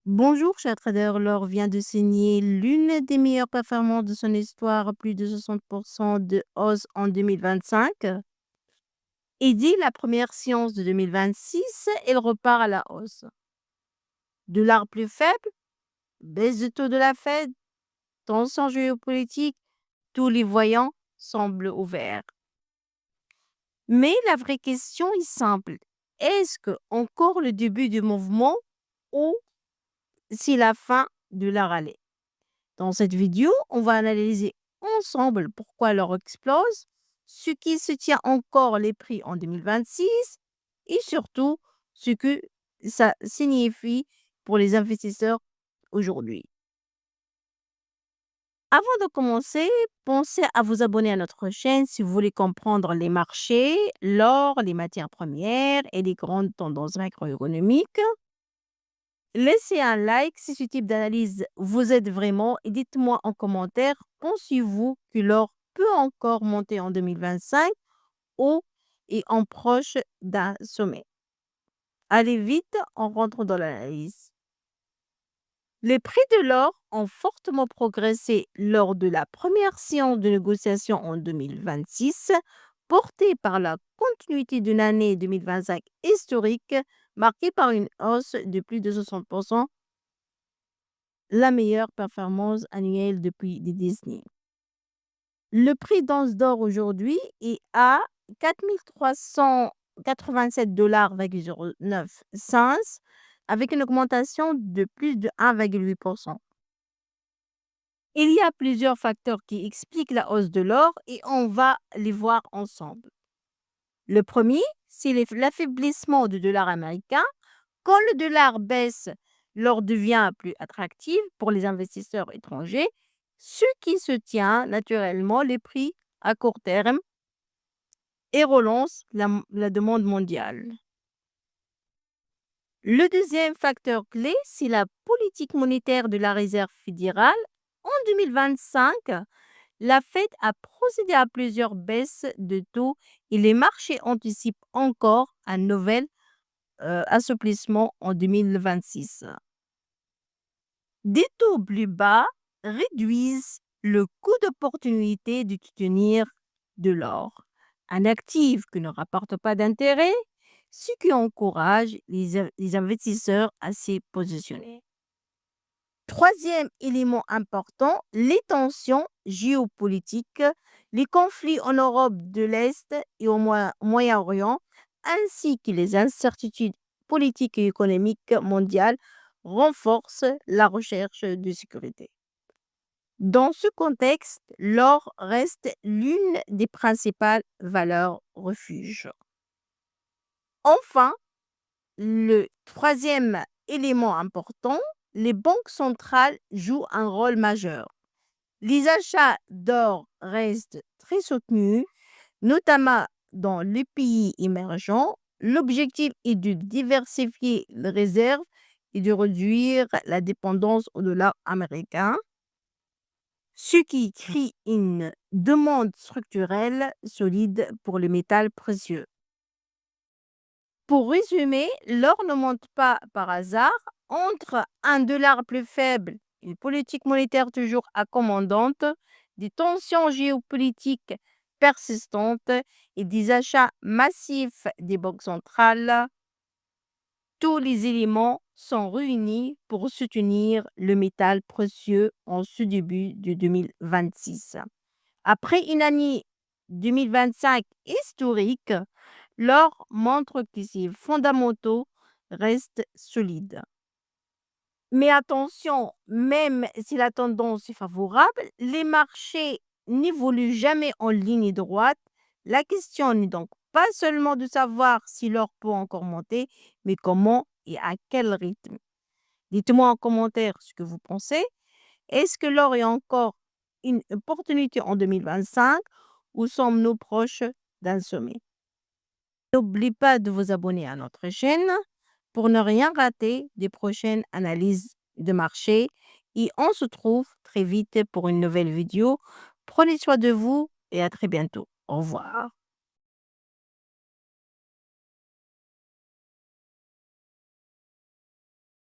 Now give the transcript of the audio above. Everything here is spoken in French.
Bonjour, cher trader. L'or vient de signer l'une des meilleures performances de son histoire, plus de 60% de hausse en 2025. Et dès la première séance de 2026, il repart à la hausse. Dollar plus faible, baisse de taux de la Fed, tension géopolitique, tous les voyants semblent ouverts. Mais la vraie question est simple. Est-ce que encore le début du mouvement ou c'est la fin de la rallye? Dans cette vidéo, on va analyser ensemble pourquoi l'or explose, ce qui se tient encore les prix en 2026 et surtout ce que ça signifie pour les investisseurs aujourd'hui. Avant de commencer, pensez à vous abonner à notre chaîne si vous voulez comprendre les marchés, l'or, les matières premières et les grandes tendances macroéconomiques. Laissez un like si ce type d'analyse vous aide vraiment et dites-moi en commentaire, pensez-vous que l'or peut encore monter en 2025 ou est en proche d'un sommet? Allez vite, on rentre dans l'analyse. Les prix de l'or ont fortement progressé lors de la première séance de négociation en 2026, portée par la continuité d'une année 2025 historique marquée par une hausse de plus de 60%, la meilleure performance annuelle depuis des décennies. Le prix d'once d'or aujourd'hui est à 4387,09 $, avec une augmentation de plus de 1,8%. Il y a plusieurs facteurs qui expliquent la hausse de l'or et on va les voir ensemble. Le premier, c'est l'affaiblissement du dollar américain. Quand le dollar baisse, l'or devient plus attractif pour les investisseurs étrangers, ce qui soutient naturellement les prix à court terme et relance la demande mondiale. Le deuxième facteur clé, c'est la politique monétaire de la Réserve fédérale. En 2025, la Fed a procédé à plusieurs baisses de taux et les marchés anticipent encore un nouvel assouplissement en 2026. Des taux plus bas réduisent le coût d'opportunité de tenir de l'or, un actif qui ne rapporte pas d'intérêt, ce qui encourage les investisseurs à s'y positionner. Troisième élément important, les tensions géopolitiques, les conflits en Europe de l'Est et au Moyen-Orient, ainsi que les incertitudes politiques et économiques mondiales renforcent la recherche de sécurité. Dans ce contexte, l'or reste l'une des principales valeurs refuge. Enfin, le troisième élément important, les banques centrales jouent un rôle majeur. Les achats d'or restent très soutenus, notamment dans les pays émergents. L'objectif est de diversifier les réserves et de réduire la dépendance au dollar américain, ce qui crée une demande structurelle solide pour les métaux précieux. Pour résumer, l'or ne monte pas par hasard. Entre un dollar plus faible, une politique monétaire toujours accommodante, des tensions géopolitiques persistantes et des achats massifs des banques centrales, tous les éléments sont réunis pour soutenir le métal précieux en ce début de 2026. Après une année 2025 historique, l'or montre que ses fondamentaux restent solides. Mais attention, même si la tendance est favorable, les marchés n'évoluent jamais en ligne droite. La question n'est donc pas seulement de savoir si l'or peut encore monter, mais comment et à quel rythme. Dites-moi en commentaire ce que vous pensez. Est-ce que l'or est encore une opportunité en 2025 ou sommes-nous proches d'un sommet? N'oubliez pas de vous abonner à notre chaîne pour ne rien rater des prochaines analyses de marché et on se trouve très vite pour une nouvelle vidéo. Prenez soin de vous et à très bientôt. Au revoir.